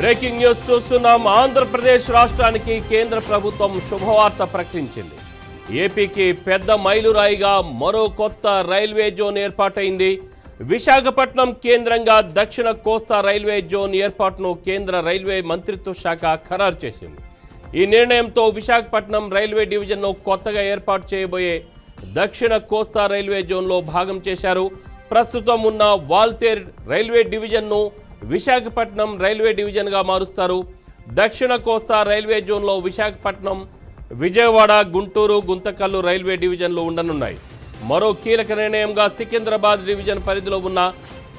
Breaking news చూస్తున్నాం. ఆంధ్రప్రదేశ్ రాష్ట్రానికి కేంద్ర ప్రభుత్వం శుభవార్త ప్రకటించింది. ఏపీకి పెద్ద మైలురాయిగా మరో కొత్త రైల్వే జోన్ ఏర్పాటైంది. విశాఖపట్నం కేంద్రంగా దక్షిణ కోస్తా రైల్వే జోన్ ఏర్పాటును కేంద్ర రైల్వే మంత్రిత్వ శాఖ ఖరారు చేసింది. ఈ నిర్ణయంతో విశాఖపట్నం రైల్వే డివిజన్ను కొత్తగా ఏర్పాటు చేయబోయే దక్షిణ కోస్తా రైల్వే జోన్లో భాగం చేశారు. ప్రస్తుతం ఉన్న వాల్తేర్ రైల్వే డివిజన్ను విశాఖపట్నం రైల్వే డివిజన్గా మారుస్తారు. దక్షిణ కోస్తా రైల్వే జోన్లో విశాఖపట్నం, విజయవాడ, గుంటూరు, గుంతకల్లు రైల్వే డివిజన్లు ఉండనున్నాయి. మరో కీలక నిర్ణయంగా సికింద్రాబాద్ డివిజన్ పరిధిలో ఉన్న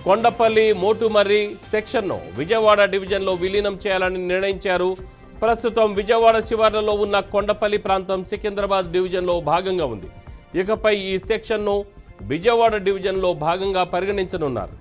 కొండపల్లి, మోటుమర్రి సెక్షన్ను విజయవాడ డివిజన్లో విలీనం చేయాలని నిర్ణయించారు. ప్రస్తుతం విజయవాడ శివార్లలో ఉన్న కొండపల్లి ప్రాంతం సికింద్రాబాద్ డివిజన్లో భాగంగా ఉంది. ఇకపై ఈ సెక్షన్ను విజయవాడ డివిజన్లో భాగంగా పరిగణించనున్నారు.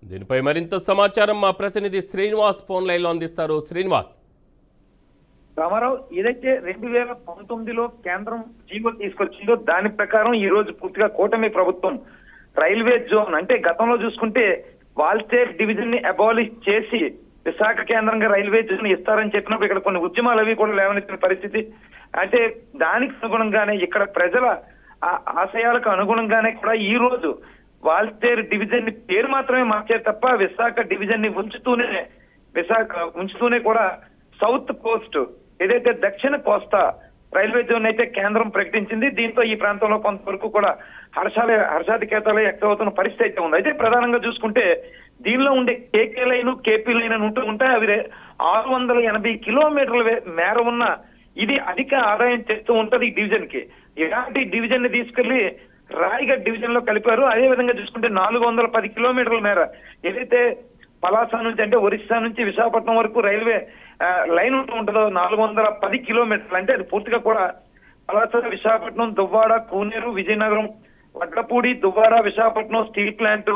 దీనిపై మరింత సమాచారం మా ప్రతినిధి శ్రీనివాస్ ఫోన్ లైన్లో అందిస్తారు. శ్రీనివాస్. రామారావు, ఏదైతే 2019లో కేంద్రం జీవో తీసుకొచ్చిందో దాని ప్రకారం ఈ రోజు పూర్తిగా కూటమి ప్రభుత్వం రైల్వే జోన్ అంటే గతంలో చూసుకుంటే వాల్తేర్ డివిజన్ ని అబాలిష్ చేసి విశాఖ కేంద్రంగా రైల్వే జోన్ ఇస్తారని చెప్పినప్పుడు ఇక్కడ కొన్ని ఉద్యమాలు అవి కూడా లేవనెత్తిన పరిస్థితి. అంటే దానికి అనుగుణంగానే ఇక్కడ ప్రజల ఆశయాలకు అనుగుణంగానే కూడా ఈ రోజు వాల్తేర్ డివిజన్ ని పేరు మాత్రమే మార్చారు తప్ప విశాఖ డివిజన్ ని ఉంచుతూనే కూడా సౌత్ కోస్ట్ ఏదైతే దక్షిణ కోస్తా రైల్వే జోన్ అయితే కేంద్రం ప్రకటించింది. దీంతో ఈ ప్రాంతంలో కొంతవరకు కూడా హర్షాధికేతాలు వ్యక్తమవుతున్న పరిస్థితి అయితే ఉంది. అయితే ప్రధానంగా చూసుకుంటే దీనిలో ఉండే కేకే లైన్, కేపీ లైన్ అని ఉంటాయి. అవి 680 కిలోమీటర్ల మేర ఉన్న ఇది అధిక ఆదాయం చేస్తూ ఉంటది ఈ డివిజన్ కి. ఇలాంటి డివిజన్ ని తీసుకెళ్లి రాయగఢ్ డివిజన్ లో కలిపారు. అదే విధంగా చూసుకుంటే 410 కిలోమీటర్ల మేర ఏదైతే పలాస నుంచి అంటే ఒరిస్సా నుంచి విశాఖపట్నం వరకు రైల్వే లైన్ ఉంటుందో 410 కిలోమీటర్లు. అంటే అది పూర్తిగా కూడా పలాస, విశాఖపట్నం, దువ్వాడ, కూనేరు, విజయనగరం, వడ్లపూడి, దువ్వాడ, విశాఖపట్నం స్టీల్ ప్లాంట్,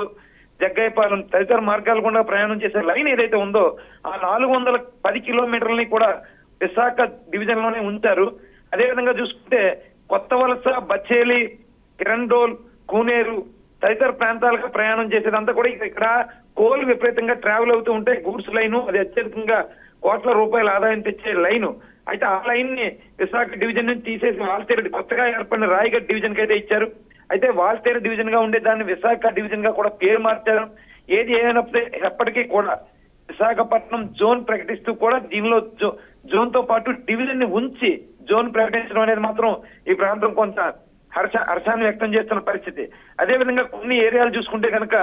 జగ్గయ్యపాలెం తదితర మార్గాలు గుండా ప్రయాణం చేసే లైన్ ఏదైతే ఉందో ఆ 410 కిలోమీటర్లని కూడా విశాఖ డివిజన్ లోనే ఉంచారు. అదేవిధంగా చూసుకుంటే కొత్త వలస, బచ్చేలి, కిరండోల్, కూనేరు తదితర ప్రాంతాలకు ప్రయాణం చేసేదంతా కూడా ఇక్కడ కోల్ విపరీతంగా ట్రావెల్ అవుతూ ఉంటే గూడ్స్ లైను, అది అత్యధికంగా కోట్ల రూపాయల ఆదాయం తెచ్చే లైను. అయితే ఆ లైన్ ని విశాఖ డివిజన్ నుంచి తీసేసి వాల్తేరు కొత్తగా ఏర్పడిన రాయగఢ్ డివిజన్ కి అయితే ఇచ్చారు. అయితే వాల్తేరు డివిజన్ గా ఉండే దాన్ని విశాఖ డివిజన్ గా కూడా పేరు మార్చారు. ఏది ఏమైనప్పటికీ కూడా విశాఖపట్నం జోన్ ప్రకటిస్తూ కూడా దీనిలో జోన్ తో పాటు డివిజన్ ని ఉంచి జోన్ ప్రకటించడం అనేది మాత్రం ఈ ప్రాంతం కొంత హర్షాన్ని వ్యక్తం చేస్తున్న పరిస్థితి. అదేవిధంగా కొన్ని ఏరియాలు చూసుకుంటే కనుక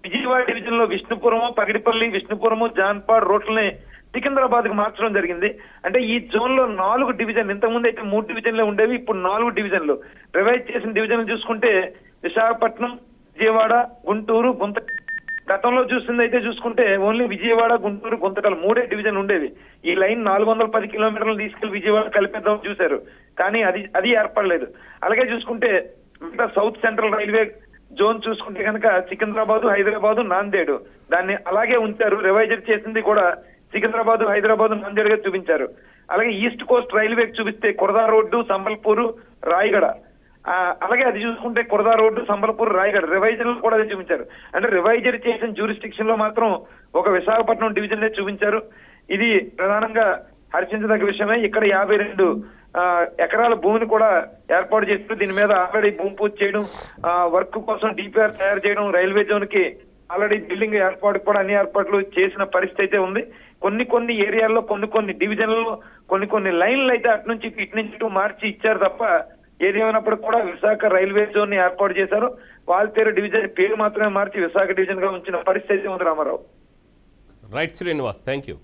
విజయవాడ డివిజన్ లో విష్ణుపురము, పగిడిపల్లి, విష్ణుపురము, జాన్పాడ్ రోడ్లని సికింద్రాబాద్ కు మార్చడం జరిగింది. అంటే ఈ జోన్ లో 4 డివిజన్లు, ఇంతకుముందు అయితే 3 డివిజన్లే ఉండేవి, ఇప్పుడు 4 డివిజన్లు. రివైజ్ చేసిన డివిజన్లు చూసుకుంటే విశాఖపట్నం, విజయవాడ, గుంటూరు, గతంలో చూసుకుంటే ఓన్లీ విజయవాడ, గుంటూరు, గుంతకల్ 3 డివిజన్లు ఉండేవి. ఈ లైన్ 410 కిలోమీటర్లు తీసుకెళ్లి విజయవాడ కలిపేద్దాం చూశారు, కానీ అది ఏర్పడలేదు. అలాగే చూసుకుంటే మిగతా సౌత్ సెంట్రల్ రైల్వే జోన్ చూసుకుంటే కనుక సికింద్రాబాద్, హైదరాబాద్, నాందేడ్ దాన్ని అలాగే ఉంచారు. రివైజర్ చేసింది కూడా సికింద్రాబాద్, హైదరాబాద్, నాందేడ్ గా చూపించారు. అలాగే ఈస్ట్ కోస్ట్ రైల్వే చూపిస్తే కుర్దా రోడ్డు, సంబల్పూర్, రాయగడ, అలాగే అది చూసుకుంటే కుర్దా రోడ్డు, సంబల్పూర్, రాయగడ రివైజర్ కూడా అదే చూపించారు. అంటే రివైజర్ చేసిన జ్యూరిస్టిక్షన్ లో మాత్రం ఒక విశాఖపట్నం డివిజన్ చూపించారు. ఇది ప్రధానంగా హర్షించదగ్గ విషయమే. ఇక్కడ 52 ఎకరాల భూమిని కూడా ఏర్పాటు చేస్తూ దీని మీద ఆల్రెడీ భూమి పూజ చేయడం, వర్క్ కోసం డిపిఆర్ తయారు చేయడం, రైల్వే జోన్ కి ఆల్రెడీ బిల్డింగ్ ఏర్పాటు కూడా అన్ని ఏర్పాట్లు చేసిన పరిస్థితి అయితే ఉంది. కొన్ని ఏరియాల్లో కొన్ని డివిజన్లలో కొన్ని లైన్లు అయితే అటు నుంచి ఇటు మార్చి ఇచ్చారు తప్ప ఏది ఏమైనప్పుడు కూడా విశాఖ రైల్వే జోన్ ని ఏర్పాటు చేశారు. వాల్తేరు డివిజన్ పేరు మాత్రమే మార్చి విశాఖ డివిజన్ గా ఉంచిన పరిస్థితి ఉంది. Ramarao. Right Srinivas, thank you.